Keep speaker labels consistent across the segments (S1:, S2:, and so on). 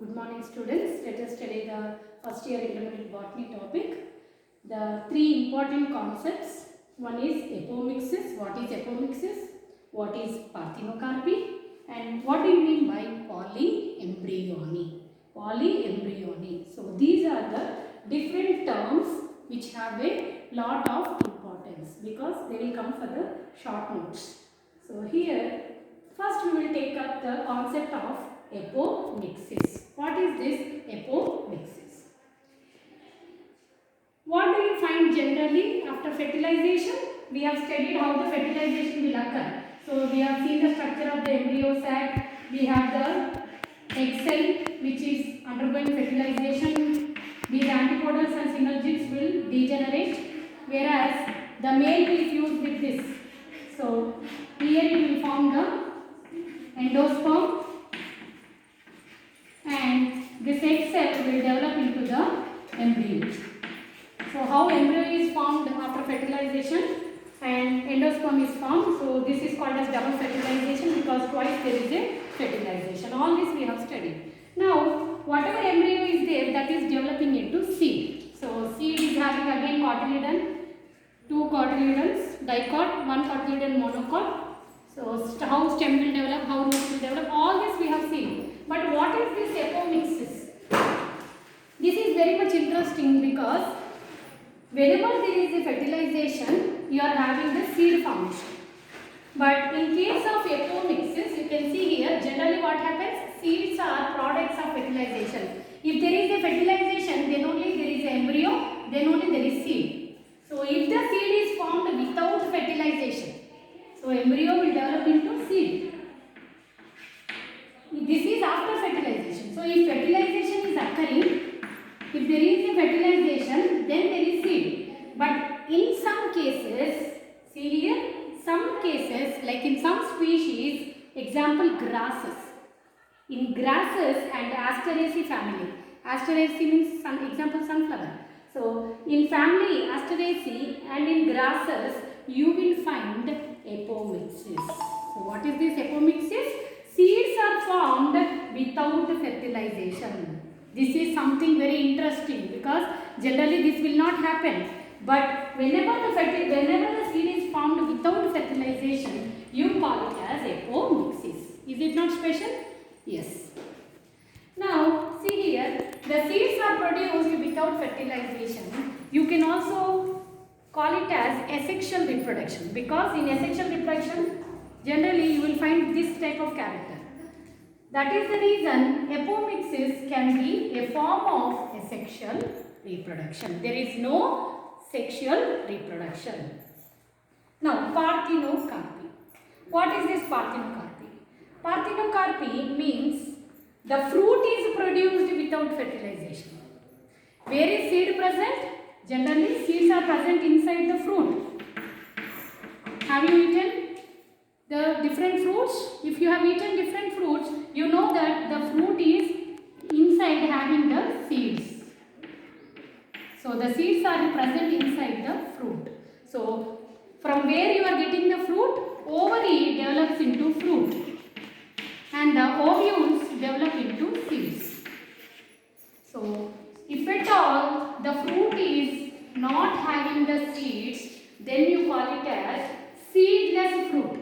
S1: Good morning students. Let us study the first year intermediate botany topic. The three important concepts. One is apomixis. What is apomixis? What is parthenocarpy? And what do you mean by polyembryony? Polyembryony. So these are the different terms which have a lot of importance because they will come for the short notes. So here first we will take up the concept of apomixis. What is this apomixis? What do you find generally after fertilization? We have studied how the fertilization will occur. So we have seen the structure of the embryo sac. We have the egg cell which is undergoing fertilization. These antipodals and synergids will degenerate, whereas the male will fuse with this. So here it will form the endosperm, and this egg cell will develop into the embryo. So how embryo is formed after fertilization and endosperm is formed. So this is called as double fertilization because twice there is a fertilization. All this we have studied. Now whatever embryo is there, that is developing into seed. So seed is having again cotyledon, two cotyledons, dicot, one cotyledon monocot. So how stem will develop, how root will develop, all this we have seen. But what is this apomixis? This is very much interesting because whenever there is a fertilization, you are having the seed formation. But in case of apomixis, you can see here, generally what happens? Seeds are products of fertilization. If there is a fertilization, then only there is an embryo, then only there is seed. So if the seed is formed without fertilization, so embryo will develop into seed. This is after fertilization. So if fertilization is occurring, if there is a fertilization, then there is seed. But in some cases, see here, some cases like in some species, example grasses. In grasses and Asteraceae family. Asteraceae means example sunflower. So in family Asteraceae and in grasses, you will find apomixis. So what is this apomixis? Seeds are formed without fertilization. This is something very interesting because generally this will not happen. But whenever the seed is formed without fertilization, you call it as apomixis. Is it not special? Yes. Now see here, the seeds are produced without fertilization. You can also call it as asexual reproduction because in asexual reproduction generally you will find this type of character. That is the reason apomixis can be a form of asexual reproduction. There is no sexual reproduction. Now parthenocarpy. What is this parthenocarpy? Parthenocarpy means the fruit is produced without fertilization. Where is seed present? Generally seeds are present inside the fruit. Have you eaten the different fruits? If you have eaten different fruits, you know that the fruit is inside having the seeds. So the seeds are present inside the fruit. So from where you are getting the fruit, ovary develops into fruit and the ovules develop into seeds. So if at all the fruit is not having the seeds, then you call it as seedless fruit.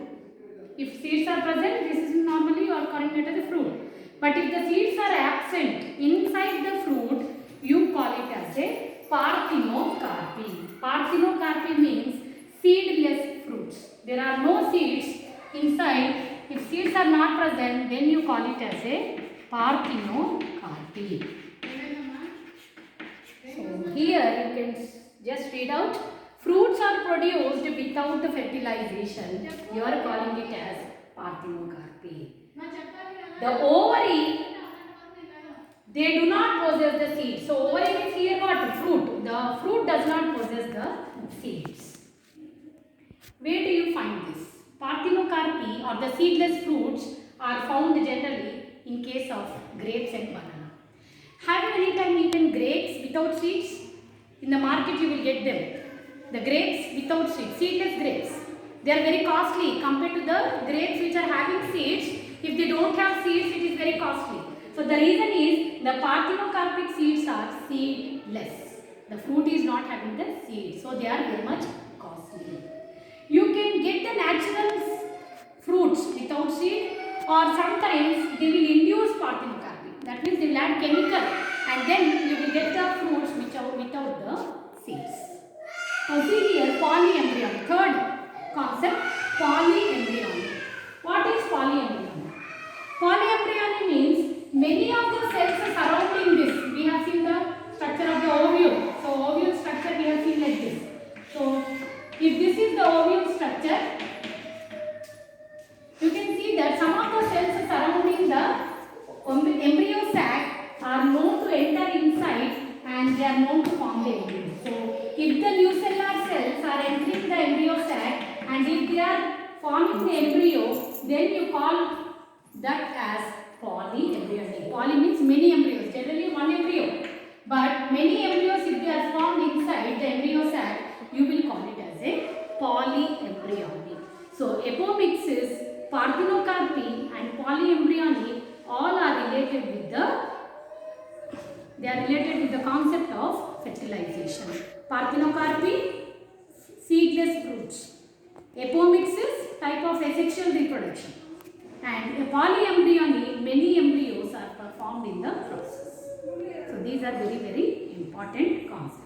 S1: If seeds are present, this is normally you are calling it as a fruit. But if the seeds are absent inside the fruit, you call it as a parthenocarpy. Parthenocarpy means seedless fruits. There are no seeds inside. If seeds are not present, then you call it as a parthenocarpy. So here you can just read out. Fruits are produced without the fertilization. You are calling it as parthenocarpy. The ovary, they do not possess the seeds. So ovary means here what? Fruit. The fruit does not possess the seeds. Where do you find this? Parthenocarpy or the seedless fruits are found generally in case of grapes and banana. Have you any time eaten grapes without seeds? In the market you will get them. The grapes without seeds, seedless grapes. They are very costly compared to the grapes which are having seeds. If they don't have seeds, it is very costly. So the reason is the parthenocarpic seeds are seedless. The fruit is not having the seed, so they are very much costly. You can get the natural fruits without seed, or sometimes they will induce parthenocarpy. That means they will add chemical, and then you will get the fruits which are without the seeds. Now see here, polyembryony. Third concept, polyembryony. What is polyembryony? Polyembryony means many of the cells surrounding this. We have seen the structure of the ovule. So ovule structure we have seen like this. So if this is the ovule structure, you can see that some of the cells surrounding the embryo sac are known to enter inside and they are known to form the embryo. So if the nucellular cells are entering the embryo sac and if they are forming the embryo, then you call that as polyembryony. Poly means many embryos, generally one embryo. But many embryos, if they are formed inside the embryo sac, you will call it as a polyembryony. So apomixis, parthenocarpy and polyembryony all are related with the concept of fertilization. Parthenocarpy, seedless fruits. Apomixis, type of asexual reproduction. And a polyembryony, many embryos are performed in the process. So these are very, very important concepts.